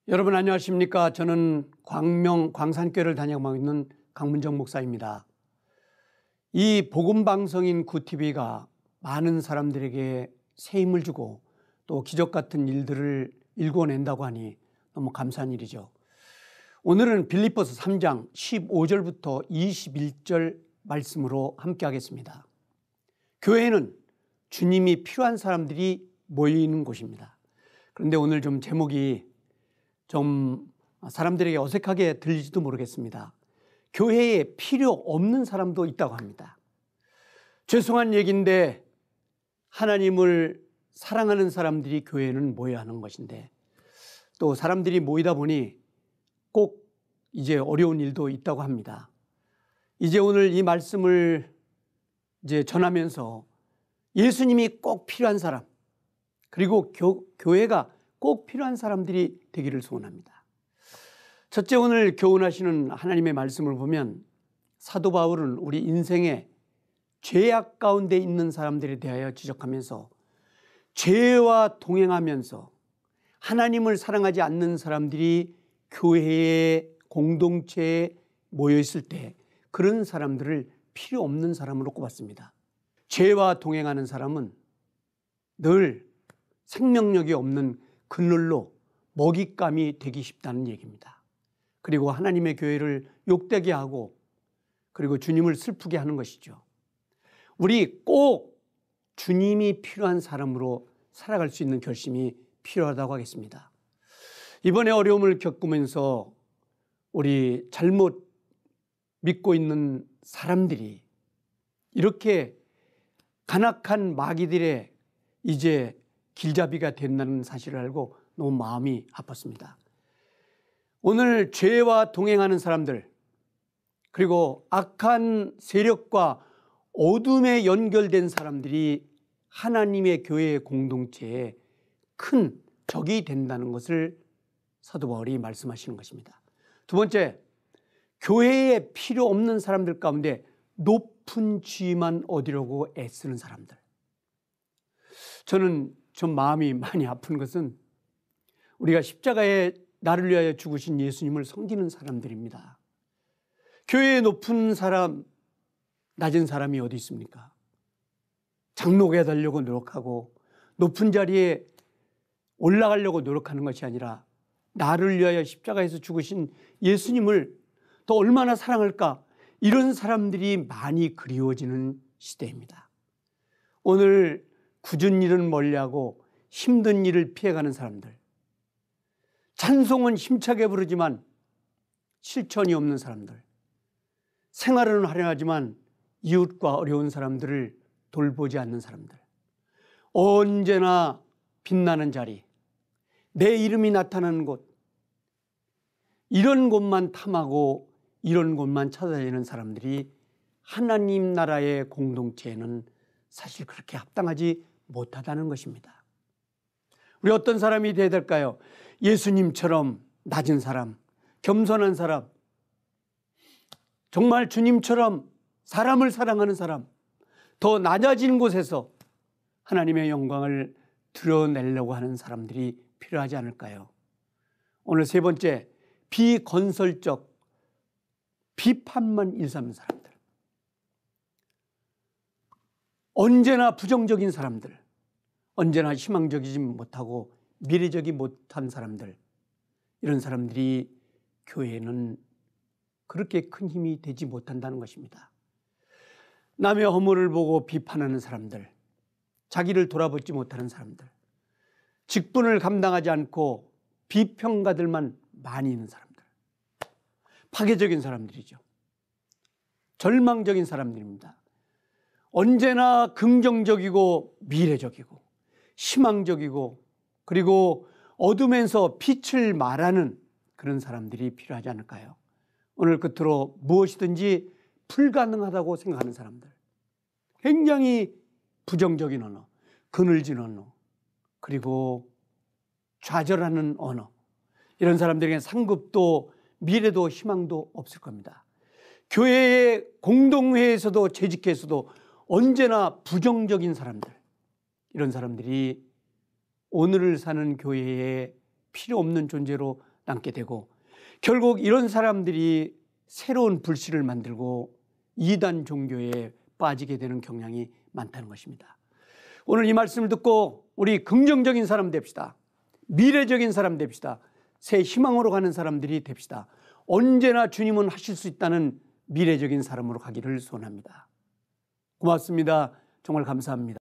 여러분 안녕하십니까? 저는 광산교회를 다녀가고 있는 강문정 목사입니다. 이 복음방송인 구TV가 많은 사람들에게 새 힘을 주고 또 기적 같은 일들을 일궈낸다고 하니 너무 감사한 일이죠. 오늘은 빌립보서 3장 15절부터 21절 말씀으로 함께 하겠습니다. 교회는 주님이 필요한 사람들이 모이는 곳입니다. 그런데 오늘 좀 제목이 좀 사람들에게 어색하게 들릴지도 모르겠습니다. 교회에 필요 없는 사람도 있다고 합니다. 죄송한 얘기인데 하나님을 사랑하는 사람들이 교회에는 모여야 하는 것인데 또 사람들이 모이다 보니 꼭 이제 어려운 일도 있다고 합니다. 이제 오늘 이 말씀을 이제 전하면서 예수님이 꼭 필요한 사람 그리고 교회가 꼭 필요한 사람들이 되기를 소원합니다. 첫째, 오늘 교훈하시는 하나님의 말씀을 보면 사도 바울은 우리 인생의 죄악 가운데 있는 사람들에 대하여 지적하면서 죄와 동행하면서 하나님을 사랑하지 않는 사람들이 교회의 공동체에 모여 있을 때 그런 사람들을 필요 없는 사람으로 꼽았습니다. 죄와 동행하는 사람은 늘 생명력이 없는 그늘로 먹잇감이 되기 쉽다는 얘기입니다. 그리고 하나님의 교회를 욕되게 하고 그리고 주님을 슬프게 하는 것이죠. 우리 꼭 주님이 필요한 사람으로 살아갈 수 있는 결심이 필요하다고 하겠습니다. 이번에 어려움을 겪으면서 우리 잘못 믿고 있는 사람들이 이렇게 간악한 마귀들의 이제 길잡이가 된다는 사실을 알고 너무 마음이 아팠습니다. 오늘 죄와 동행하는 사람들 그리고 악한 세력과 어둠에 연결된 사람들이 하나님의 교회의 공동체에 큰 적이 된다는 것을 사도 바울이 말씀하시는 것입니다. 두 번째, 교회에 필요 없는 사람들 가운데 높은 지위만 얻으려고 애쓰는 사람들. 저는 좀 마음이 많이 아픈 것은 우리가 십자가에 나를 위하여 죽으신 예수님을 섬기는 사람들입니다. 교회에 높은 사람, 낮은 사람이 어디 있습니까? 장로가 되려고 노력하고 높은 자리에 올라가려고 노력하는 것이 아니라 나를 위하여 십자가에서 죽으신 예수님을 더 얼마나 사랑할까? 이런 사람들이 많이 그리워지는 시대입니다. 오늘 굳은 일은 멀리하고 힘든 일을 피해가는 사람들, 찬송은 힘차게 부르지만 실천이 없는 사람들, 생활은 화려하지만 이웃과 어려운 사람들을 돌보지 않는 사람들, 언제나 빛나는 자리, 내 이름이 나타나는 곳, 이런 곳만 탐하고 이런 곳만 찾아다니는 사람들이 하나님 나라의 공동체에는 사실 그렇게 합당하지 못하다는 것입니다. 우리 어떤 사람이 되어야 될까요? 예수님처럼 낮은 사람, 겸손한 사람, 정말 주님처럼 사람을 사랑하는 사람, 더 낮아진 곳에서 하나님의 영광을 드러내려고 하는 사람들이 필요하지 않을까요? 오늘 세 번째, 비건설적 비판만 일삼는 사람들, 언제나 부정적인 사람들, 언제나 희망적이지 못하고 미래적이 못한 사람들, 이런 사람들이 교회에는 그렇게 큰 힘이 되지 못한다는 것입니다. 남의 허물을 보고 비판하는 사람들, 자기를 돌아보지 못하는 사람들, 직분을 감당하지 않고 비평가들만 많이 있는 사람들, 파괴적인 사람들이죠. 절망적인 사람들입니다. 언제나 긍정적이고 미래적이고 희망적이고 그리고 어둠에서 빛을 말하는 그런 사람들이 필요하지 않을까요? 오늘 끝으로 무엇이든지 불가능하다고 생각하는 사람들, 굉장히 부정적인 언어, 그늘진 언어, 그리고 좌절하는 언어, 이런 사람들에게 상급도 미래도 희망도 없을 겁니다. 교회의 공동회에서도 재직회에서도 언제나 부정적인 사람들, 이런 사람들이 오늘을 사는 교회에 필요 없는 존재로 남게 되고 결국 이런 사람들이 새로운 불씨를 만들고 이단 종교에 빠지게 되는 경향이 많다는 것입니다. 오늘 이 말씀을 듣고 우리 긍정적인 사람 됩시다. 미래적인 사람 됩시다. 새 희망으로 가는 사람들이 됩시다. 언제나 주님은 하실 수 있다는 미래적인 사람으로 가기를 소원합니다. 고맙습니다. 정말 감사합니다.